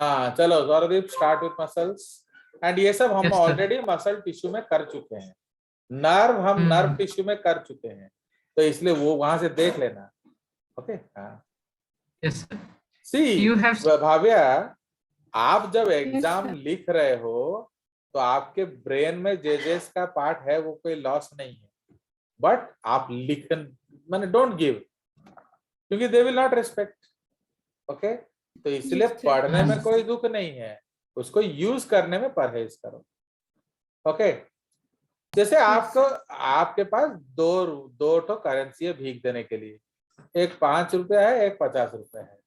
हाँ चलो गौरदीप, start with muscles. And ये सब हम Yes, sir. Already muscle tissue में कर चुके हैं, नर्व हम नर्व टिश्यू में कर चुके हैं, तो इसलिए वो वहां से देख लेना। ओके हाँ। Yes, sir. C You have Bhavya, आप जब एग्जाम sir. लिख रहे हो तो आपके ब्रेन में जेजेस का पार्ट है, वो कोई लॉस नहीं है, बट आप लिखन मैंने डोंट गिव, क्योंकि they will not respect. Okay, तो इसलिए Yes, sir. पढ़ने में कोई दुख नहीं है, उसको यूज करने में परहेज करो। ओके, जैसे आपको आपके पास दो दो ठो करेंसी है भीख देने के लिए, एक 5 रुपया है, एक 50 रुपया है,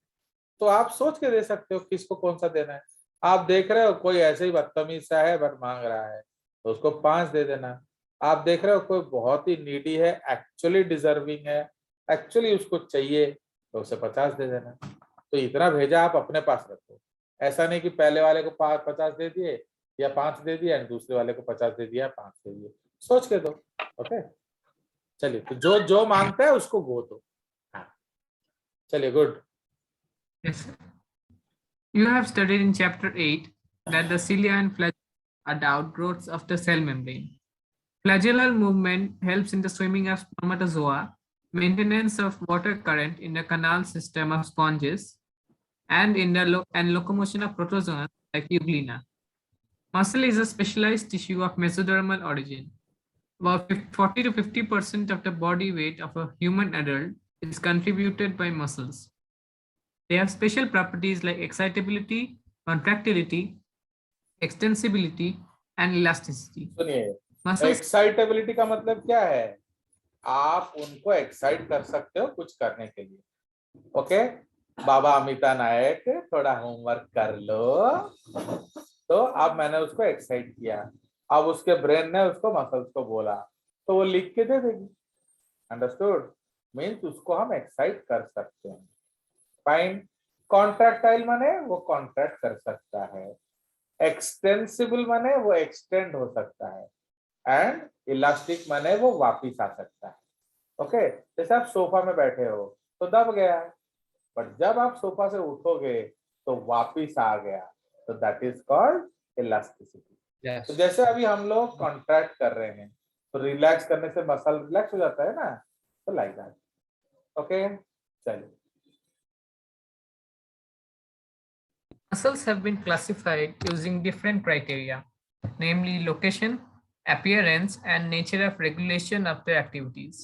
तो आप सोच के दे सकते हो किसको कौन सा देना है। आप देख रहे हो कोई ऐसे ही बदतमीज सा है बट मांग रहा है, तो उसको 5 दे देना। आप देख रहे हो कोई बहुत ही नीडी है, एक्चुअली डिजर्विंग है, एक्चुअली उसको चाहिए, तो उसे 50 दे देना। तो इतना भेजा आप अपने पास रखो, ऐसा नहीं कि पहले वाले को 50 दे दिए या 5 दे दिया, दूसरे वाले को 50 दे दिया, 5 दे दिए, सोच के दो। ओके चलिए, तो जो जो मांगता है उसको वो दो। हाँ चलिए, good. Yes, sir. You have studied in chapter 8 that the cilia and flagella are the outgrowths of the cell membrane. Flagellar movement helps in the swimming of spermatozoa, maintenance of water current in the canal system of sponges, and in the locomotion of protozoans like Euglena. Muscle is a specialized tissue of mesodermal origin. About 40 to 50% of the body weight of a human adult is contributed by muscles. They have special properties like excitability, contractility, extensibility, and elasticity. सुनिए, Muscles excitability का मतलब क्या है? आप उनको excite कर सकते हो कुछ करने के लिए। ओके, बाबा अमिता नायक थोड़ा होमवर्क कर लो, तो अब मैंने उसको एक्साइट किया, अब उसके ब्रेन ने उसको मसल्स को बोला, तो वो लिख के दे देगी। अंडरस्टूड? मीन्स उसको हम एक्साइट कर सकते हैं। फाइन। कॉन्ट्रैक्टाइल माने वो कॉन्ट्रैक्ट कर सकता है, एक्सटेंसिबल माने वो एक्सटेंड हो सकता है, एंड इलास्टिक माने वो वापिस आ सकता है। ओके, जैसे आप सोफा में बैठे हो तो दब गया, बट जब आप सोफा से उठोगे तो वापिस आ गया, तो that is called elasticity. Yes. तो जैसे अभी हम लोग कॉन्ट्रैक्ट कर रहे हैं, तो रिलैक्स करने से मसल रिलैक्स हो जाता है ना, तो लाइक दैट। ओके चलिए। Muscles have been classified using different criteria, namely location, appearance, and nature of regulation of their activities.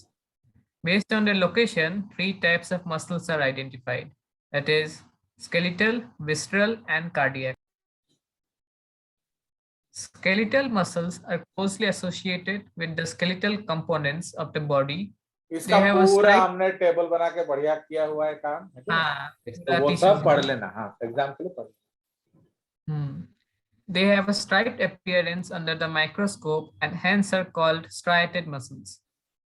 Based on their location, 3 types of muscles are identified, that is, skeletal, visceral, and cardiac. Skeletal muscles are closely associated with the skeletal components of the body. इसका पूरा हमने table बना के बढ़िया किया हुआ है काम, हाँ, तो वो सब पढ़ लेना। हाँ, एग्जाम के लिए पढ़ लेना। They have a striped appearance under the microscope and hence are called striated muscles.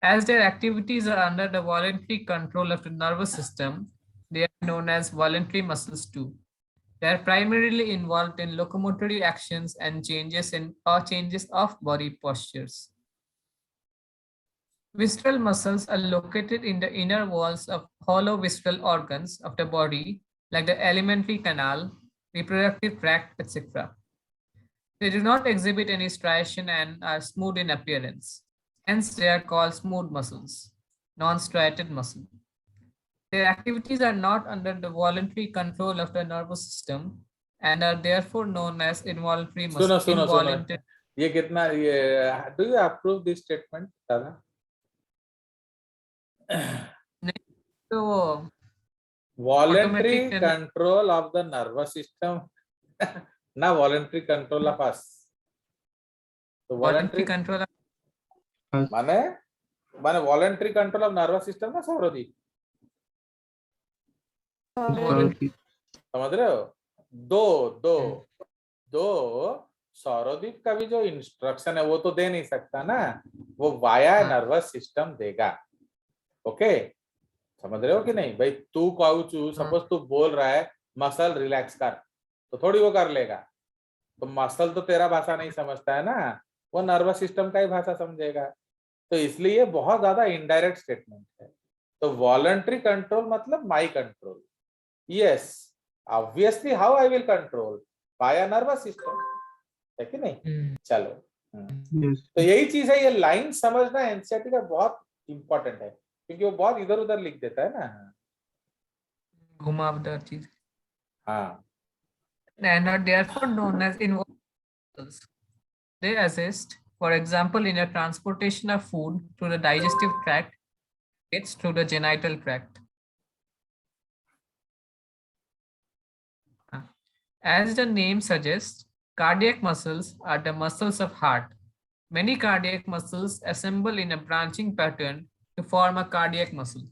As their activities are under the voluntary control of the nervous system, they are known as voluntary muscles too. They are primarily involved in locomotory actions and changes of body postures. Visceral muscles are located in the inner walls of hollow visceral organs of the body, like the alimentary canal, reproductive tract, etc. They do not exhibit any striation and are smooth in appearance. Hence, they are called smooth muscles, non-striated muscle. Their activities are not under the voluntary control of the nervous system and are therefore known as involuntary muscles. सुनो, ये कितना, ये do you approve this statement दादा? तो voluntary control of the nervous system ना voluntary control of us। तो voluntary control माने voluntary control of nervous system ना सौरदीप, समझ रहे हो? दो सौरदीप का भी जो इंस्ट्रक्शन है वो तो दे नहीं सकता ना, वो वाया नर्वस सिस्टम देगा। ओके, समझ रहे हो कि नहीं भाई? तू काउचू सपोज तू बोल रहा है मसल रिलैक्स कर, तो थोड़ी वो कर लेगा, तो मसल तो तेरा भाषा नहीं समझता है ना, वो नर्वस सिस्टम का ही भाषा समझेगा। तो इसलिए बहुत ज्यादा इनडायरेक्ट स्टेटमेंट है। तो वॉलंटरी कंट्रोल मतलब my control. Yes, obviously how I will control, by nervous system, है कि नहीं? चलो, Yes. तो यही चीज है, ये लाइन समझना एनसीईआरटी का बहुत इंपॉर्टेंट है, क्योंकि वो बहुत इधर उधर लिख देता है ना। घुमावदार चीज। हाँ, And are therefore known as involved muscles. They assist, for example, in the transportation of food through the digestive tract, it's through the genital tract. As the name suggests, cardiac muscles are the muscles of heart. Many cardiac muscles assemble in a branching pattern to form a cardiac muscle.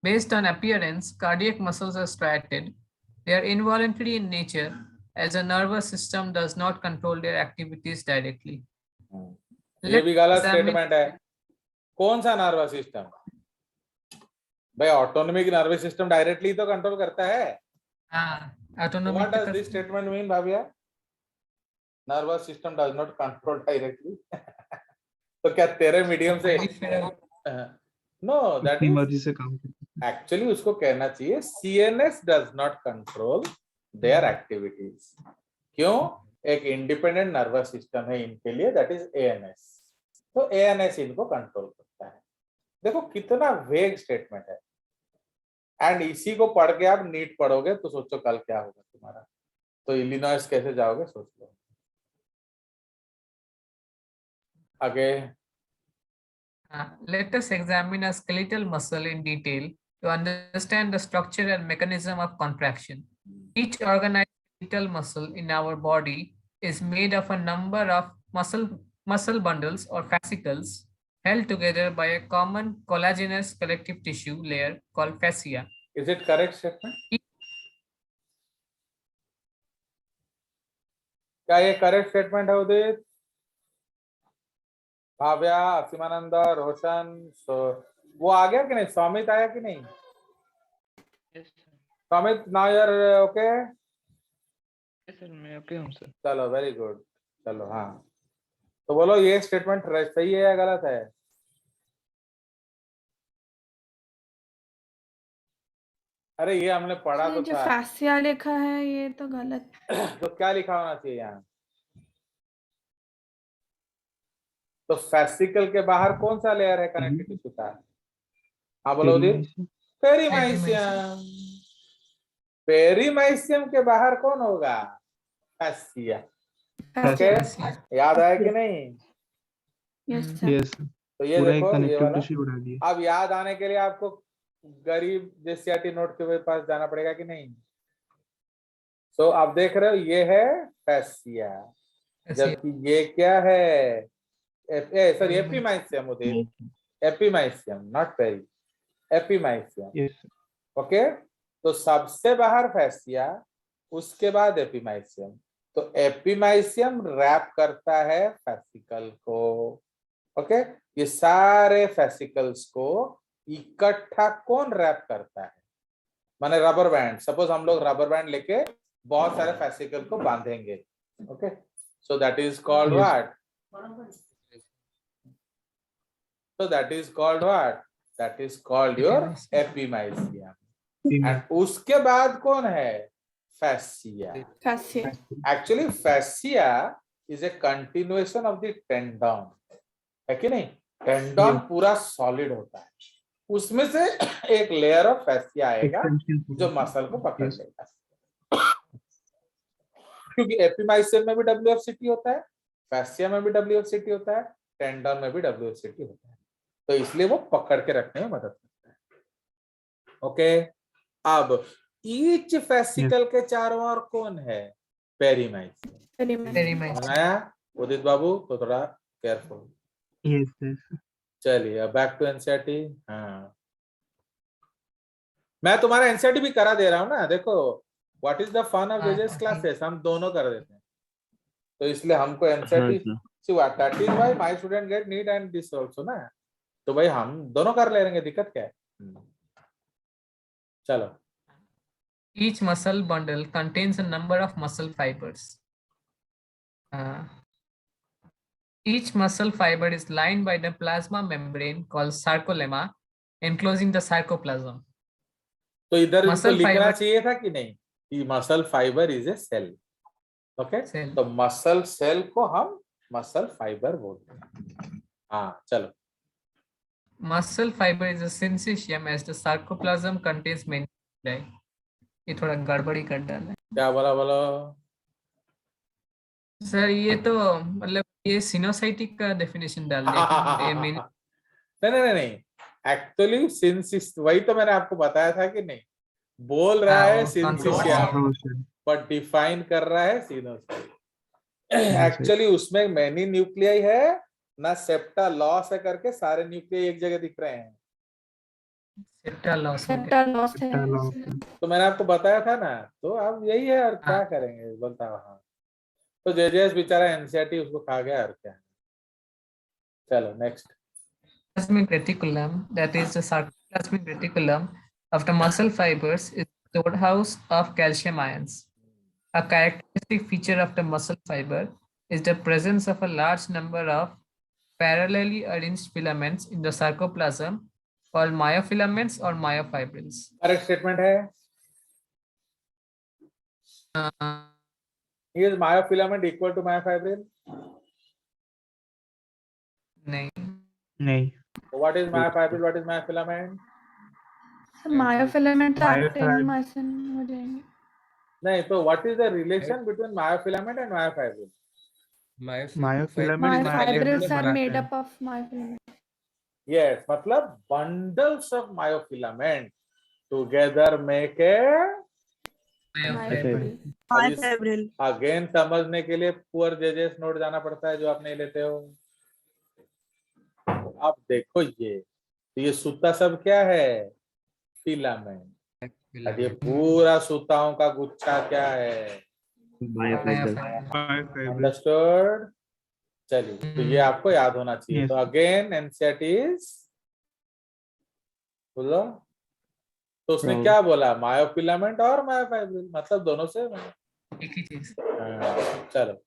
Based on appearance, cardiac muscles are striated. They are involuntary in nature, as the nervous system does not control their activities directly. ये भी गलत Let's examine- statement है। कौन सा nervous system? भाई autonomic nervous system directly तो control करता है। Autonomic What does this statement mean, भाभिया? Nervous system does not control directly. तो क्या तेरे मीडियम से? No, that अपनी is मर्जी से काम करता actually उसको कहना चाहिए CNS does not control their activities. क्यों? एक इंडिपेंडेंट नर्वस सिस्टम है इनके लिए, that is ANS. तो ANS इनको कंट्रोल करता है। देखो कितना वेग स्टेटमेंट है, एंड इसी को पढ़ के आप नीट पढ़ोगे तो सोचो कल क्या होगा तुम्हारा। तो इलिनॉइस कैसे जाओगे सोच लो। आगे Let us examine a skeletal muscle in detail to understand the structure and mechanism of contraction. Each organized skeletal muscle in our body is made of a number of muscle bundles or fascicles held together by a common collagenous connective tissue layer called fascia. Is it correct statement? क्या ये correct statement है उदित? भाव्या, असीमानंद, रोशन, वो आ गया कि नहीं? सौमित आया कि नहीं? Saumit, now you are okay? Sir मैं ओके हूँ सर। चलो वेरी गुड। चलो हाँ, तो बोलो ये स्टेटमेंट सही है या गलत है? अरे ये हमने पढ़ा तो जो था। फैसिया लिखा है ये तो गलत। तो क्या लिखा होना चाहिए यहाँ? तो फैसिकल के बाहर कौन सा लेयर है कनेक्टिव टिश्यू का? हाँ बोलो उदित। पेरीमाइसियम। पेरीमाइसियम के बाहर कौन होगा? फैसिया। ओके, याद आया कि नहीं? यस है। सर। यस, तो ये पूरा एक देखो, ये कनेक्टिव वाला टिश्यू उड़ा दिया। अब याद आने के लिए आपको गरीब जेसीआरटी नोट के पास जाना पड़ेगा कि नहीं? सो आप देख रहे हो ये है फैसिया, जबकि ये क्या है? Sorry epimysium Udit, epimysium not peri, epimysium. Yes, okay, तो सबसे बाहर फैसिया, उसके बाद एपिमाइसियम। तो एपिमाइसियम रैप करता है फैसिकल को। ओके, ये सारे फैसिकल्स को इकट्ठा कौन रैप करता है? माने रबर बैंड। सपोज हम लोग रबर बैंड लेके बहुत सारे फैसिकल को बांधेंगे। Okay, so that is called what? So that is called what? That is called your epimysium. And उसके बाद कौन है? Fascia. Fascia. Actually fascia is a continuation of the tendon, है कि नहीं? टेंडन पूरा सॉलिड होता है, उसमें से एक लेयर ऑफ फैसिया आएगा जो मसल को पकड़ लेगा। क्योंकि एपिमाइसियम में भी WFCT होता है, फैसिया में भी WFCT होता है, टेंडन में भी WFCT होता है, तो इसलिए वो पकड़ के रखने में मदद करता है। ओके, अब ईच फैसिकल के चारों ओर कौन है? पेरीमाइसियम। आया उदित बाबू? तो थोड़ा केयरफुल। Yes yes. चलिए अब बैक टू एनसीईआरटी। हाँ, मैं तुम्हारा एनसीईआरटी भी करा दे रहा हूँ ना। देखो what is the fun of जेजेस क्लासेस, हम दोनों कर देते हैं, तो इसलिए हमको NCERT see what that is why my student get NEET and this also ना, तो भाई हम दोनों कर ले लेंगे, दिक्कत क्या है? चलो। Each muscle bundle contains a number of muscle fibers. Each muscle fiber is lined by the plasma membrane called sarcolemma, enclosing the sarcoplasm. तो इधर इनको Muscle लिखना fiber- चाहिए था कि नहीं कि muscle fibre is a cell. Okay, Cell. तो मसल सेल को हम मसल फाइबर बोलते हैं। हाँ चलो, Muscle fiber is a syncytium as the sarcoplasm contains many nuclei. ये थोड़ा गड़बड़ी कर डाला है क्या बोला बोलो। सर। ये तो मतलब ये सिनोसाइटिक का डेफिनेशन डाल दिया कि नहीं नहीं, एक्चुअली सिंस वही तो मैंने आपको बताया था कि नहीं, बोल रहा हाँ, है वो सिंसिशियम Control. पर डिफाइन कर रहा है सिनोसाइट। Sinusoid. एक्चुअली उसमें मैनी न्यूक्लियाई है ना, सेप्टा लॉस है करके सारे न्यूक्लियाई एक जगह दिख रहे हैं। सेप्टा लॉस हो गया। सेप्टा लॉस्ट है। Septal of- तो मैंने आपको बताया था ना, तो अब यही है और क्या हाँ। करेंगे बोलता हाँ। तो जेजेएस बेचारा एनसीईआरटी उसको खा गया और क्या। चलो next. Plasmic reticulum, that is the sarcoplasmic reticulum of the muscle fibers, is the storehouse of calcium ions. A characteristic feature of the muscle fiber is the presence of a large number of parallelly arranged filaments in the sarcoplasm called myofilaments or myofibrils. Correct statement है। Is myofilament equal to myofibril? नहीं, नहीं. So what is myofibril? What is myofilament? Myofilament तो Myofilament. Actin और myosin हो जाएंगे। नहीं, तो what is the relation between myofilament and myofibril? Myofilament. Myofibrils are myofilament. Made up of myofilament. Yes, मतलब bundles of myofilament together make a myofibril. Again समझने के लिए पुअर जेजेस नोट जाना पड़ता है जो आप नहीं लेते हो। अब देखो ये सूता सब क्या है, फिलामेंट। और ये पूरा सूताओं का गुच्छा क्या है, Myofibril. अंडरस्टूड। चलिए, तो ये आपको याद होना चाहिए। Yes. तो अगेन एनसीईआरटी इज बोलो। तो उसने Proud. क्या बोला, मायोफिलामेंट और मायोफाइब्रिल, मतलब दोनों से एक ही चीज। चलो।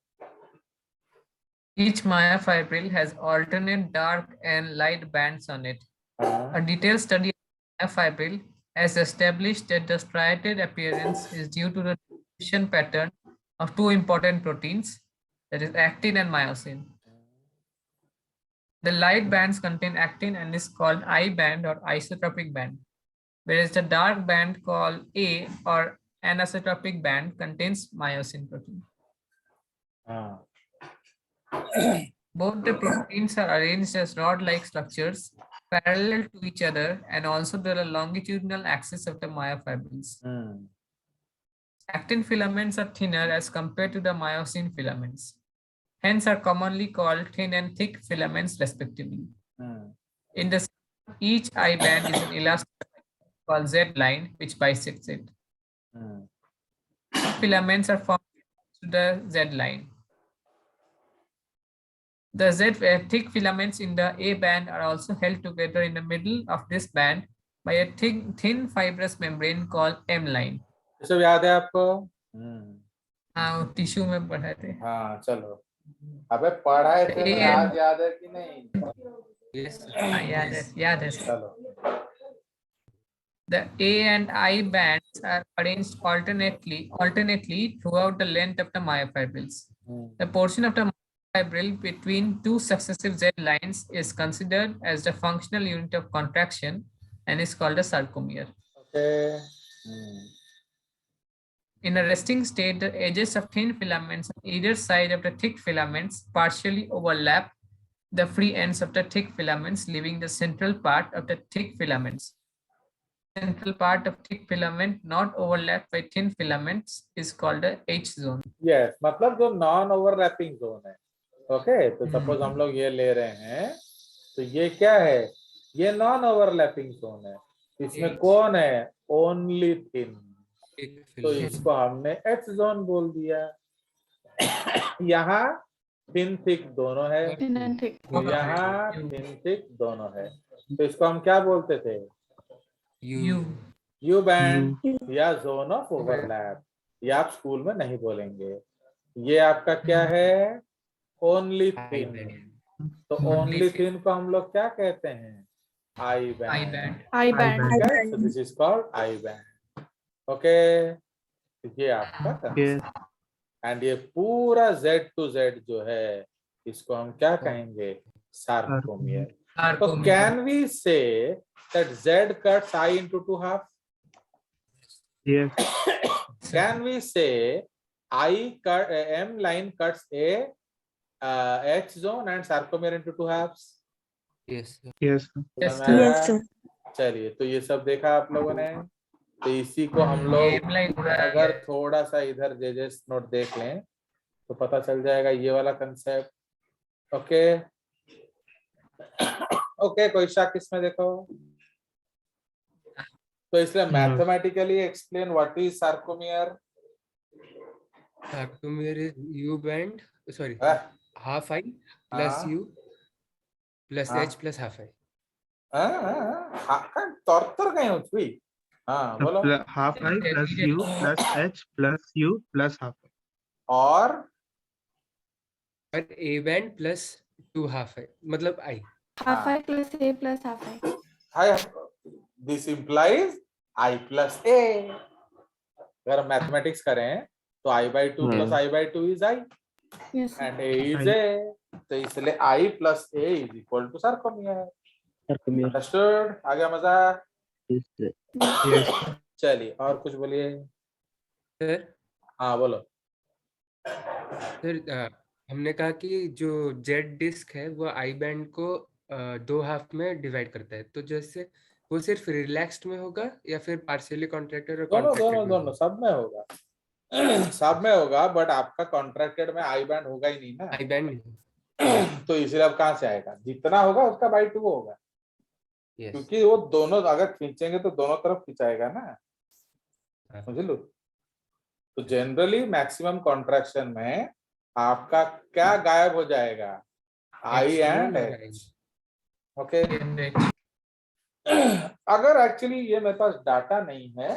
Each myofibril has alternate dark and light bands on it. A detailed study of myofibril has established that the striated appearance is due to the distribution pattern of two important proteins, that is actin and myosin. The light bands contain actin and is called I band or isotropic band, whereas the dark band called A or anisotropic band contains myosin protein. Both the proteins are arranged as rod-like structures parallel to each other and also to the longitudinal axis of the myofibrils. Actin filaments are thinner as compared to the myosin filaments. Hence are commonly called thin and thick filaments respectively. In the each I band is an elastic called Z line which bisects it. Filaments are formed to the Z line. The thick filaments in the A band are also held together in the middle of this band by a thin fibrous membrane called M line. सब याद है आपको? हाँ, tissue में पढ़े थे। हाँ चलो, अबे पढ़ाए थे, याद है कि नहीं? याद है। चलो। The A and I bands are arranged alternately throughout the length of the myofibrils. The portion of the myofibril between two successive Z lines is considered as the functional unit of contraction and is called a sarcomere. Okay. In a resting state, the edges of thin filaments on either side of the thick filaments partially overlap the free ends of the thick filaments, leaving the central part of the thick filaments. Central part of thick filament not overlapped by thin filaments is called the H zone. Yes, मतलब जो non overlapping zone है। Okay, तो suppose हम लोग ये ले रहे हैं, तो ये क्या है, ये नॉन ओवरलैपिंग जोन है। इसमें कौन है, ओनली थिन, तो इसको हमने एच जोन बोल दिया। यहाँ थिन थिक दोनों है, यहाँ थिन थिक दोनों है, तो इसको हम क्या बोलते थे, यू बैंड या जोन ऑफ ओवरलैप। ये आप स्कूल में नहीं बोलेंगे। ये आपका क्या है, ओनली थिन। तो ओनली थिन को हम लोग क्या कहते हैं, I band. I band. So this is called I band. Okay, ये आपका Yes. कंसेप्ट। एंड ये पूरा Z to Z जो है, इसको हम क्या कहेंगे? सार्कोमियर। तो Sarcomere. Can we say that Z cuts I into two half? Yes. Can we say M line cuts a H zone and sarcomere into two halves? Yes. Yes, समझ में sir. आया? Yes, sir. चलिए, तो ये सब देखा आप लोगों ने। तो इसी को हम लोग M-line पूरा अगर थोड़ा सा इधर जेजेस नोट देख लें तो पता चल जाएगा ये वाला कंसेप्ट। ओके ओके, कोई शक इसमें? देखो, तो इसलिए No. Mathematically explain what is sarcomere. Sarcomere is U band, sorry, हाँ, half I plus हाँ, U plus हाँ। H plus half I. तोर कहीं हुई? हाँ बोलो। Half I plus U plus H plus U plus half I. और और A band plus 2 half I, मतलब I. Half I plus A plus half I. I this implies I plus A। अगर मैथमेटिक्स करें तो I/2 plus I/2 is I Yes, sir. And A is A, तो इसलिए I plus A is equal to sarcomere. Understood? आ गया मजा? Yes. चलिए, और कुछ बोलिए। सर हाँ बोलो। सर हमने कहा कि जो Z डिस्क है वो I बैंड को 2 हाफ में डिवाइड करता है, तो जैसे वो सिर्फ रिलैक्स्ड में होगा या फिर पार्शियली कॉन्ट्रैक्टेड और दोनों कॉन्ट्रैक्टेड दोनों में दोनों सब में होगा। सब में होगा, बट आपका कॉन्ट्रैक्टेड में I बैंड होगा ही नहीं ना। I बैंड नहीं। तो इसलिए अब कहाँ से आएगा? जितना होगा उसका बाई 2 होगा, यस क्योंकि वो दोनों अगर खींचेंगे तो दोनों तरफ खिंचाएगा ना। हाँ। समझ लो। तो जनरली मैक्सिमम कॉन्ट्रैक्शन में आपका क्या गायब हो जाएगा? I and H। ओके, अगर एक्चुअली ये मेरे पास डाटा नहीं है,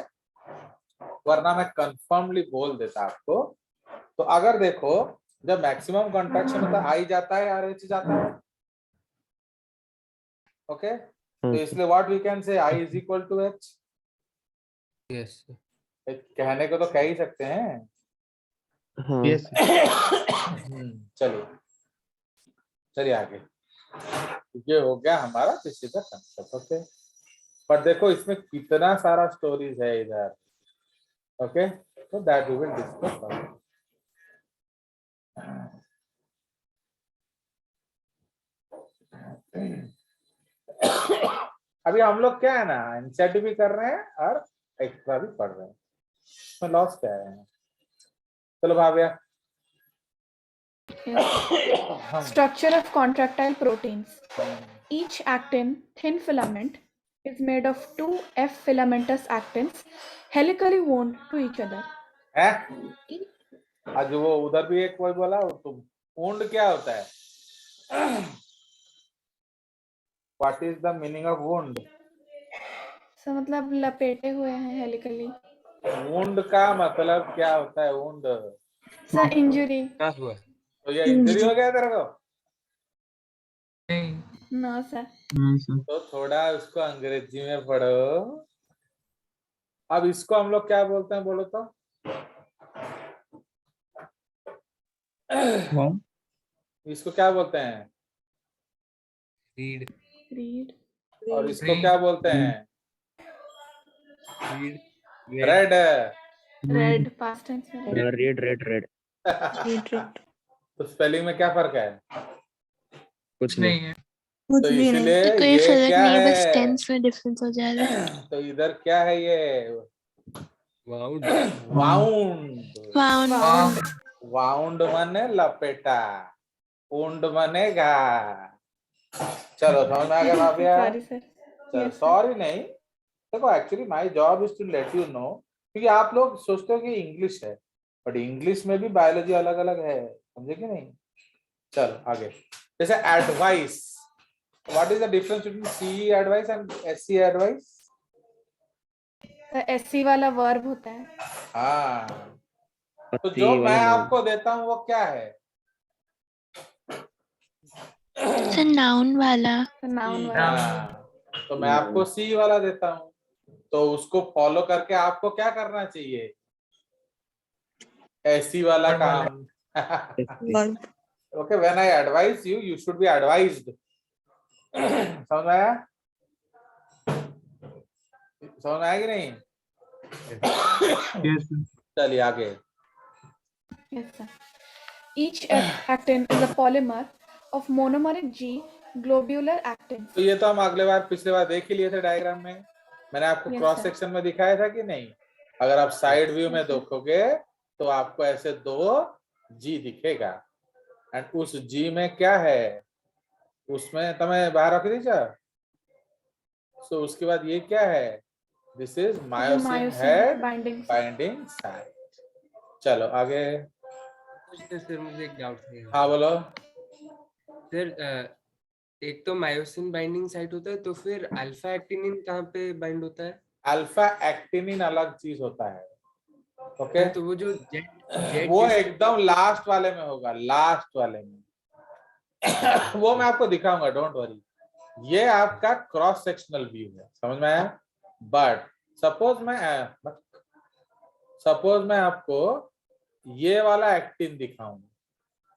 वरना मैं कंफर्मली बोल देता आपको। तो अगर देखो, जब मैक्सिमम कॉन्ट्रैक्शन होता है I जाता है और H जाता है। ओके, तो इसलिए what we can say I is equal to H। Yes कहने को तो कह ही सकते हैं। Yes. चलिए चलिए आगे। ये हो गया हमारा किसी का कंसेप्ट। ओके, पर देखो इसमें कितना सारा स्टोरीज है इधर। ओके, तो दैट वी विल डिस्कस। अभी हम लोग क्या है ना, एनसीईआरटी भी कर रहे हैं और एक्स्ट्रा भी पढ़ रहे हैं। इसमें लॉस क्या है? चलो भाभ्या। Yes. Structure of contractile proteins. Each actin, thin filament, is made of two F filamentous actins helically wound to each other. है आज वो उधर भी एक कोई बोला, तुम wound क्या होता है? What is the meaning of wound? So मतलब लपेटे हुए हैं helically. wound का मतलब क्या होता है? wound So injury. क्या हुआ? तो ये इंजरी हो गया तेरे को? No, sir. No, sir. तो थोड़ा उसको अंग्रेजी में पढ़ो। अब इसको हम लोग क्या बोलते हैं, बोलो तो? Wow. इसको क्या बोलते हैं? Read Read. और इसको क्या बोलते हैं? Read red. Red. Past tense में red. रेड रेड रेड तो स्पेलिंग में क्या फर्क है? कुछ नहीं नहीं है। तो इसलिए कोई ये फर्क क्या नहीं है, बस है? टेंस में डिफरेंस हो जाएगा। तो इधर क्या है ये? Wound wound. वाउंड वाउंड माने लपेटा, वुंड माने घा। चलो समझ में आ गया भाभ्या? Sorry, sir. चलो Yes, sir. सॉरी नहीं, देखो actually my job is to let you know, क्योंकि आप लोग सोचते हो कि इंग्लिश है, बट इंग्लिश में भी बायोलॉजी अलग अलग है, समझे कि नहीं? चलो आगे। जैसे advice, what is the difference between C advice and SC advice? SC वाला verb होता है. हाँ, तो जो मैं आपको देता हूँ वो क्या है? नाउन वाला। So noun सी, वाला. हाँ, तो मैं आपको सी वाला देता हूँ, तो उसको फॉलो करके आपको क्या करना चाहिए, ऐसी वाला और वाला। काम। Okay, when I advise you, you should be advised. समझ में आया? समझ में आया कि नहीं? Yes, sir. चलिए आगे। Yes, sir. Each F-actin is a polymer of monomeric G globular actins. तो ये तो हम अगले बार पिछले बार देख ही लिए थे डायग्राम में, मैंने आपको Yes, क्रॉस sir. सेक्शन में दिखाया था कि नहीं? अगर आप साइड व्यू में Yes, sir. देखोगे तो आपको ऐसे दो जी दिखेगा, एंड उस जी में क्या है, उसमें तमें बाहर रख दीजिए। सो उसके बाद ये क्या है, this is myosin Myosin head binding. Binding site. चलो आगे। सर मुझे एक डाउट है। हाँ बोलो। सर एक तो मायोसिन बाइंडिंग साइट होता है, तो फिर अल्फा एक्टिनिन कहाँ पे बाइंड होता है? अल्फा एक्टिनिन अलग चीज होता है। ओके, तो वो जो जेट वो एकदम लास्ट वाले में होगा, लास्ट वाले में। वो मैं आपको दिखाऊंगा, डोंट वरी। ये आपका क्रॉस सेक्शनल व्यू है, समझ में आया? बट सपोज मैं आपको ये वाला एक्टिन दिखाऊं,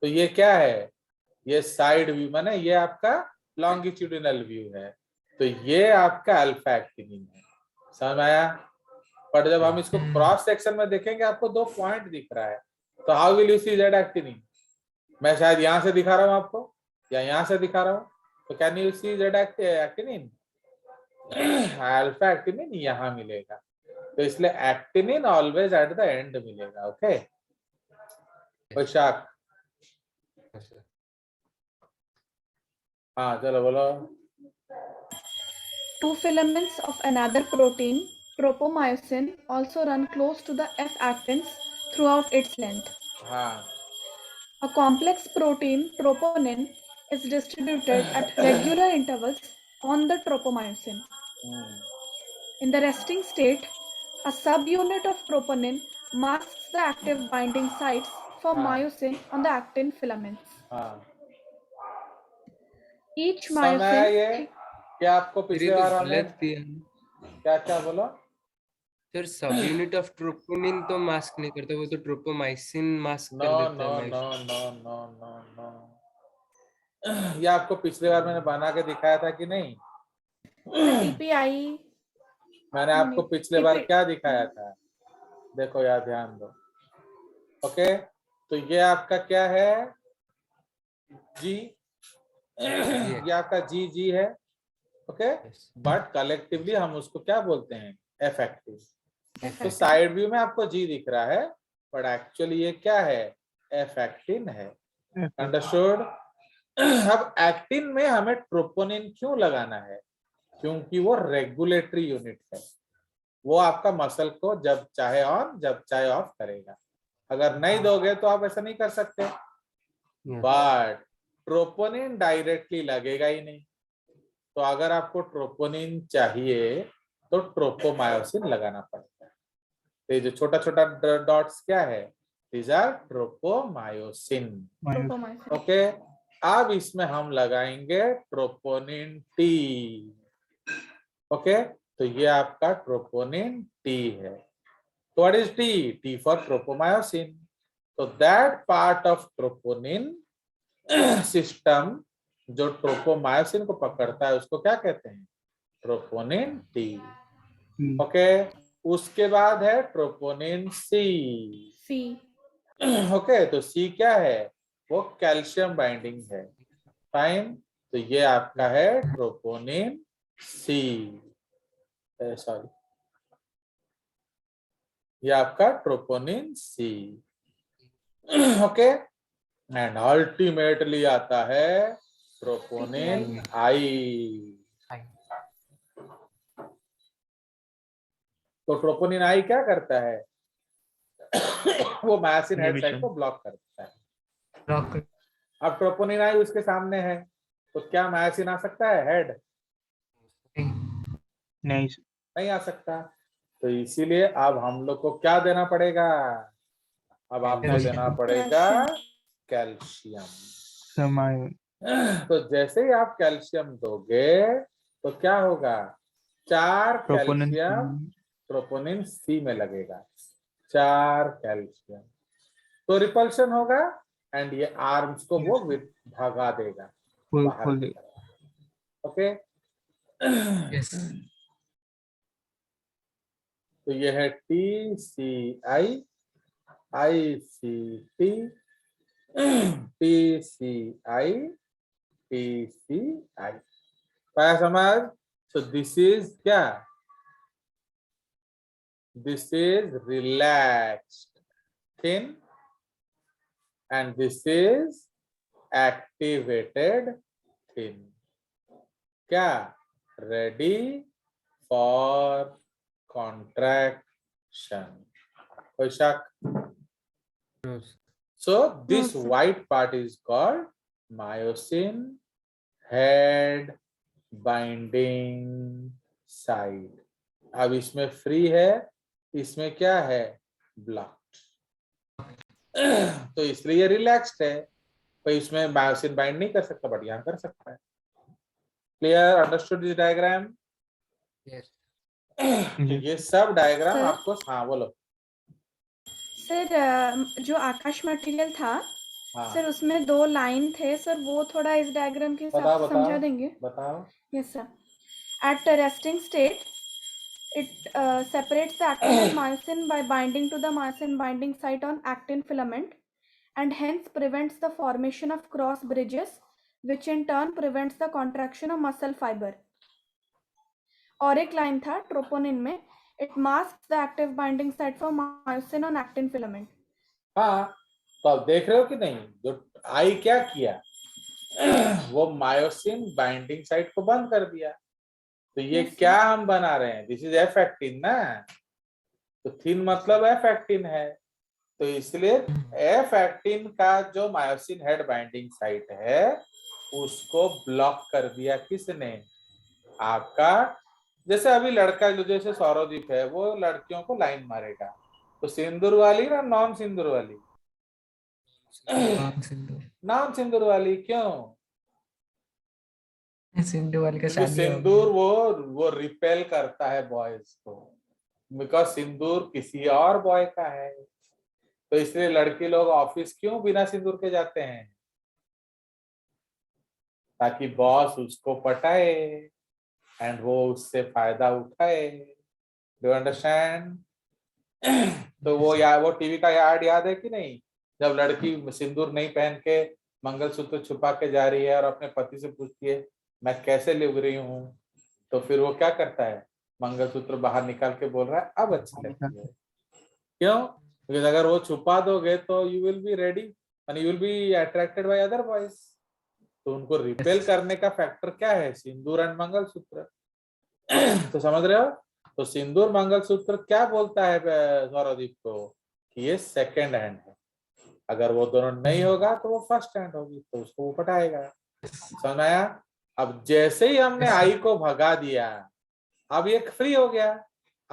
तो ये क्या है, ये साइड व्यू, माने ये आपका लॉन्गिट्यूडिनल व्यू है, तो ये आपका अल्फा एक्टिनिन है। समझ में आया? पर जब हम इसको क्रॉस सेक्शन में देखेंगे, आपको दो पॉइंट दिख रहा है, तो how will you see Z actinin? मैं शायद यहां से दिखा रहा हूं आपको, या यहां से दिखा रहा हूं, तो can you see Z actinin? Alpha actinin यहां मिलेगा, तो इसलिए actinin always at the end मिलेगा। ओके वैशाख? हाँ चलो बोलो। Two filaments of another protein, tropomyosin, also run close to the F-actins throughout its length. हाँ A complex protein, troponin, is distributed at regular intervals on the tropomyosin. In the resting state, a subunit of troponin masks the active binding sites for myosin on the actin filaments. हाँ Each समय myosin ये क्या आपको पिछले बार हमने गलत दिया क्या क्या बोला? सर। सब यूनिट ऑफ ट्रोपोनिन तो मास्क नहीं करता, वो तो ट्रोपोमाइसिन मास्क नो कर देता नो है। No no no no no, ये आपको पिछले बार मैंने बना के दिखाया था कि नहीं? TPI. मैंने आपको पिछले बार क्या दिखाया था, देखो यार ध्यान दो। ओके, तो ये आपका क्या है, जी, ये आपका जी जी है। ओके, बट कलेक्टिवली हम उसको क्या बोलते हैं, एफ एक्टिव। तो साइड व्यू में आपको जी दिख रहा है, बट एक्चुअली ये क्या है, एफ एक्टिन है। अंडरस्टूड? अब एक्टिन में हमें ट्रोपोनिन क्यों लगाना है, क्योंकि वो रेगुलेटरी यूनिट है, वो आपका मसल को जब चाहे ऑन जब चाहे ऑफ करेगा। अगर नहीं दोगे तो आप ऐसा नहीं कर सकते, बट ट्रोपोनिन डायरेक्टली लगेगा ही नहीं, तो अगर आपको ट्रोपोनिन चाहिए तो ट्रोपोमायोसिन लगाना पड़ता है। तो ये जो छोटा छोटा डॉट्स क्या है, दीज आर ट्रोपोमायोसिन। ओके, अब इसमें हम लगाएंगे ट्रोपोनिन टी। ओके, तो ये आपका ट्रोपोनिन टी है। तो what is T? T for tropomyosin. तो that part of troponin system जो ट्रोपोमायोसिन को पकड़ता है, उसको क्या कहते हैं, ट्रोपोनिन टी। ओके, उसके बाद है ट्रोपोनिन सी। ओके, तो सी क्या है, वो कैल्शियम बाइंडिंग है। फाइन, तो ये आपका है ट्रोपोनिन सी, सॉरी ये आपका troponin C. Okay, and ultimately आता है ट्रोपोनिन आई। तो ट्रोपोनिन आई क्या करता है, वो मायोसिन हेड साइट को ब्लॉक करता है। अब ट्रोपोनिन आई उसके सामने है, तो क्या मायोसिन आ सकता है हेड? नहीं आ सकता। तो इसीलिए अब हम लोग को क्या देना पड़ेगा, अब आपको देना पड़ेगा कैल्शियम। तो जैसे ही आप कैल्शियम दोगे तो क्या होगा, 4 Troponin कैल्शियम ट्रोपोनिन सी में लगेगा, 4 कैल्शियम, तो रिपल्शन होगा एंड ये आर्म्स को वो भगा देगा बाहर खोल की दे। तरफ। Okay, Yes. तो ये है TCI ICT TCI TCI, पाया समझ? So this is क्या? This is relaxed thin and this is activated thin. क्या? Ready for contraction. कोई शक? No, So this No, sir. white part is called myosin head binding site. अब इसमें free है, इसमें क्या है? ब्लॉक्ड। तो इसलिए रिलैक्स्ड है, तो इसमें मायोसिन बाइंड नहीं कर सकता, बट यहाँ कर सकता है। Clear? Understood this diagram? yes. ये सब डायग्राम सर? आपको, हाँ बोलो। सर जो आकाश मटेरियल था हाँ सर, उसमें 2 लाइन थे सर, वो थोड़ा इस डायग्राम के हिसाब बताओ से समझा बताओ देंगे? बताओ। Yes, sir. At the resting state, it separates the activated myosin by binding to the myosin binding site on actin filament and hence prevents the formation of cross bridges, which in turn prevents the contraction of muscle fiber. और एक line था troponin में, it masks the active binding site for myosin on actin filament. हाँ, तो अब देख रहे हो कि नहीं, जो आई क्या किया, वो मायोसिन बाइंडिंग साइट को बंद कर दिया। तो ये Yes, क्या हम बना रहे हैं? दिस इज एफ एक्टिन ना, तो थिन मतलब एफ एक्टिन है, तो इसलिए एफ एक्टिन का जो मायोसिन हेड बाइंडिंग साइट है उसको ब्लॉक कर दिया किसने? आपका। जैसे अभी लड़का जो जैसे सौरदीप है, वो लड़कियों को लाइन मारेगा, तो सिंदूर वाली ना नॉन सिंदूर वाली? नॉन सिंदूर वाली। क्यों? सिंधु वाली का क्योंकि शादी हो सिंदूर गया। वो रिपेल करता है बॉयज को, बिकॉज सिंदूर किसी और बॉय का है। तो इसलिए लड़की लोग ऑफिस क्यों बिना सिंदूर के जाते हैं? ताकि बॉस उसको पटाए एंड वो उससे फायदा उठाए। Do understand? तो वो टीवी का याद याद है कि नहीं, जब लड़की सिंदूर नहीं पहन के मंगलसूत्र छुपा के जा रही है और अपने पति से पूछती है मैं कैसे लिव रही हूँ, तो फिर वो क्या करता है? मंगलसूत्र बाहर निकाल के बोल रहा है अब अच्छी लगती है। क्यों? बिकॉज अगर वो छुपा दोगे तो you will be ready and you will be attracted by other boys. तो उनको रिपेल करने का फैक्टर क्या है? सिंदूर एंड मंगलसूत्र। तो समझ रहे हो? तो सिंदूर मंगलसूत्र क्या बोलता है सौरदीप को कि ये सेकेंड हैंड है, अगर वो दोनों नहीं होगा तो वो फर्स्ट हैंड होगी, तो उसको वो पटाएगा। समझ आया? अब जैसे ही हमने आई को भगा दिया, अब ये फ्री हो गया,